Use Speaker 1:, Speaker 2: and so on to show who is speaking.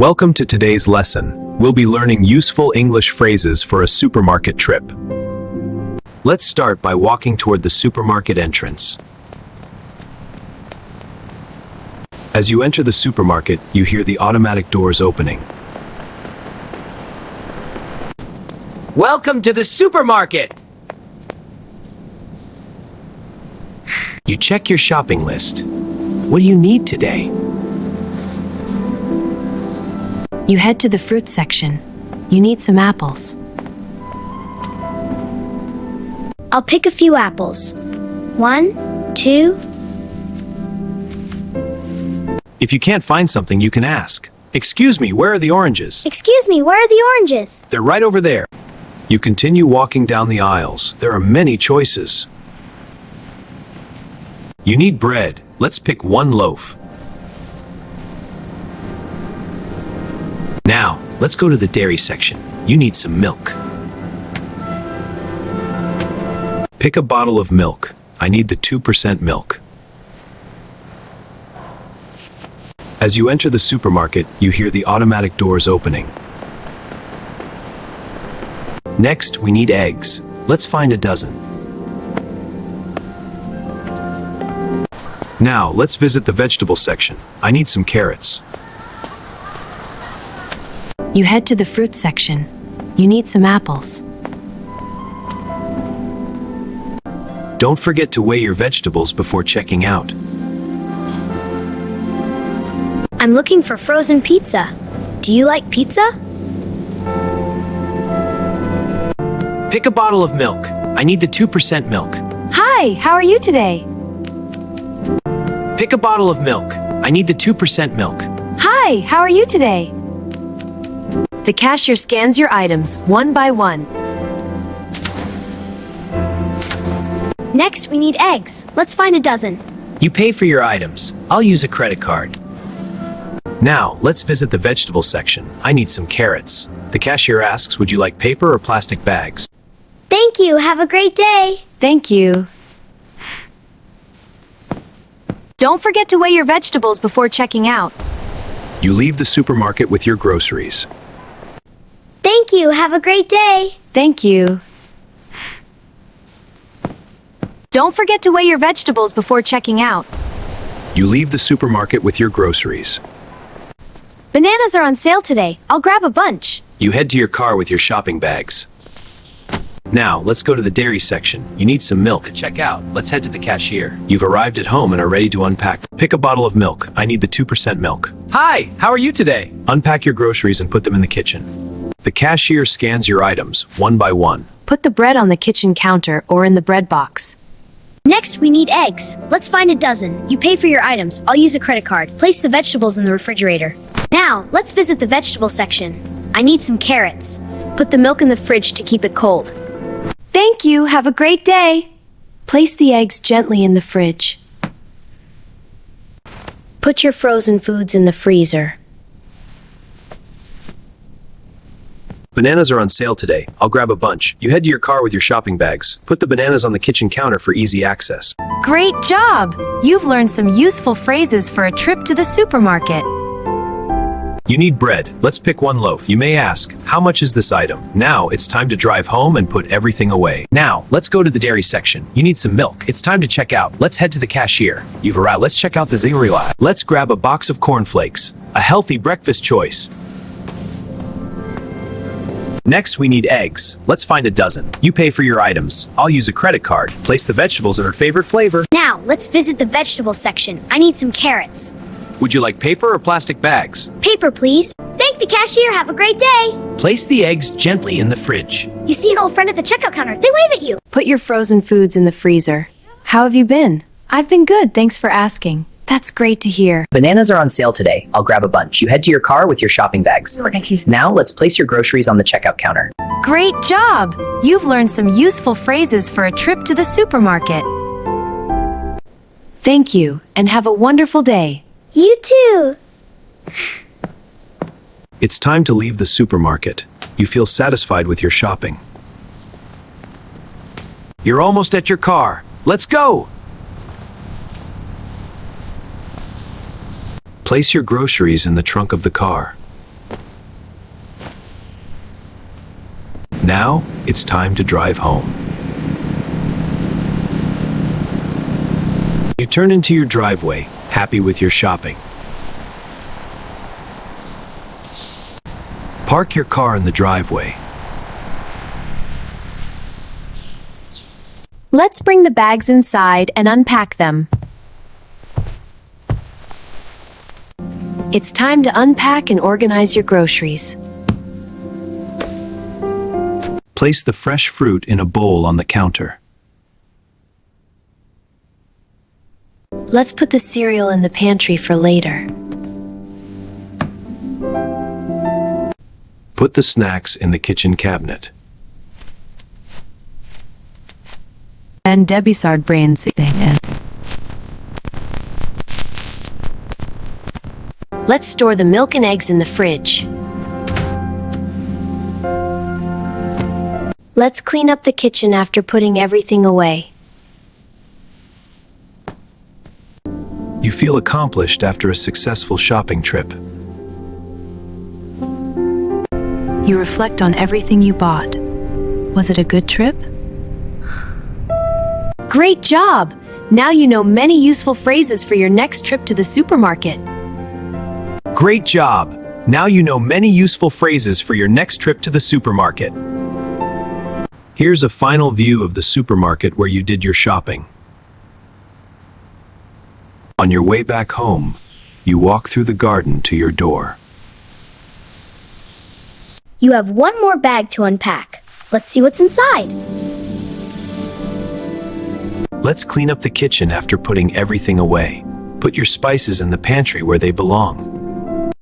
Speaker 1: Welcome to today's lesson. We'll be learning useful English phrases for a supermarket trip. Let's start by walking toward the supermarket entrance. As you enter the supermarket, you hear the automatic doors opening.
Speaker 2: Welcome to the supermarket!
Speaker 1: You check your shopping list. What do you need today?
Speaker 3: You head to the fruit section. You need some apples.
Speaker 4: I'll pick a few apples. 1, 2.
Speaker 1: If you can't find something, you can ask. Excuse me, where are the oranges?
Speaker 4: Excuse me, where are the oranges?
Speaker 1: They're right over there. You continue walking down the aisles. There are many choices. You need bread. Let's pick one loaf. Now, let's go to the dairy section. You need some milk. Pick a bottle of milk. I need the 2% milk. As you enter the supermarket, you hear the automatic doors opening. Next, we need eggs. Let's find a dozen. Now, let's visit the vegetable section. I need some carrots.
Speaker 3: You head to the fruit section. You need some apples.
Speaker 1: Don't forget to weigh your vegetables before checking out.
Speaker 4: I'm looking for frozen pizza. Do you like pizza?
Speaker 2: Pick a bottle of milk. I need the 2% milk.
Speaker 3: Hi, how are you today?
Speaker 2: Pick a bottle of milk. I need the 2% milk.
Speaker 3: Hi, how are you today? The cashier scans your items one by one.
Speaker 4: Next, we need eggs. Let's find a dozen.
Speaker 2: You pay for your items. I'll use a credit card.
Speaker 1: Now, let's visit the vegetable section. I need some carrots. The cashier asks, would you like paper or plastic bags?
Speaker 4: Thank you. Have a great day.
Speaker 3: Thank you. Don't forget to weigh your vegetables before checking out.
Speaker 1: You leave the supermarket with your groceries.
Speaker 4: Thank you. Have a great day.
Speaker 3: Thank you. Don't forget to weigh your vegetables before checking out.
Speaker 1: You leave the supermarket with your groceries.
Speaker 3: Bananas are on sale today. I'll grab a bunch.
Speaker 1: You head to your car with your shopping bags. Now, let's go to the dairy section. You need some milk. Check out. Let's head to the cashier. You've arrived at home and are ready to unpack. Pick a bottle of milk. I need the 2% milk.
Speaker 2: Hi, how are you today?
Speaker 1: Unpack your groceries and put them in the kitchen. The cashier scans your items one by one.
Speaker 3: Put the bread on the kitchen counter or in the bread box.
Speaker 4: Next, we need eggs. Let's find a dozen. You pay for your items. I'll use a credit card. Place the vegetables in the refrigerator. Now, let's visit the vegetable section. I need some carrots.
Speaker 3: Put the milk in the fridge to keep it cold. Thank you. Have a great day. Place the eggs gently in the fridge. Put your frozen foods in the freezer.
Speaker 1: Bananas are on sale today. I'll grab a bunch. You head to your car with your shopping bags. Put the bananas on the kitchen counter for easy access.
Speaker 3: Great job! You've learned some useful phrases for a trip to the supermarket.
Speaker 1: You need bread. Let's pick one loaf. You may ask, how much is this item? Now, it's time to drive home and put everything away. Now, let's go to the dairy section. You need some milk. It's time to check out. Let's head to the cashier. You've arrived. Let's check out the cereal aisle. Let's grab a box of cornflakes. A healthy breakfast choice. Next, we need eggs. Let's find a dozen. You pay for your items. I'll use a credit card. Place the vegetables in our favorite flavor.
Speaker 4: Now, let's visit the vegetable section. I need some carrots.
Speaker 1: Would you like paper or plastic bags?
Speaker 4: Paper, please. Thank the cashier. Have a great day.
Speaker 2: Place the eggs gently in the fridge.
Speaker 4: You see an old friend at the checkout counter. They wave at you.
Speaker 3: Put your frozen foods in the freezer. How have you been? I've been good, thanks for asking. That's great to hear.
Speaker 5: Bananas are on sale today. I'll grab a bunch. You head to your car with your shopping bags. Now, let's place your groceries on the checkout counter.
Speaker 3: Great job! You've learned some useful phrases for a trip to the supermarket. Thank you, and have a wonderful day.
Speaker 4: You too.
Speaker 1: It's time to leave the supermarket. You feel satisfied with your shopping. You're almost at your car. Let's go! Place your groceries in the trunk of the car. Now, it's time to drive home. You turn into your driveway, happy with your shopping. Park your car in the driveway.
Speaker 3: Let's bring the bags inside and unpack them. It's time to unpack and organize your groceries.
Speaker 1: Place the fresh fruit in a bowl on the counter.
Speaker 3: Let's put the cereal in the pantry for later.
Speaker 1: Put the snacks in the kitchen cabinet.
Speaker 6: And Debbie's hard brains in.
Speaker 3: Let's store the milk and eggs in the fridge. Let's clean up the kitchen after putting everything away.
Speaker 1: You feel accomplished after a successful shopping trip.
Speaker 6: You reflect on everything you bought. Was it a good trip?
Speaker 3: Great job! Now you know many useful phrases for your next trip to the supermarket.
Speaker 1: Great job! Now you know many useful phrases for your next trip to the supermarket. Here's a final view of the supermarket where you did your shopping. On your way back home, you walk through the garden to your door.
Speaker 4: You have one more bag to unpack. Let's see what's inside.
Speaker 1: Let's clean up the kitchen after putting everything away. Put your spices in the pantry where they belong.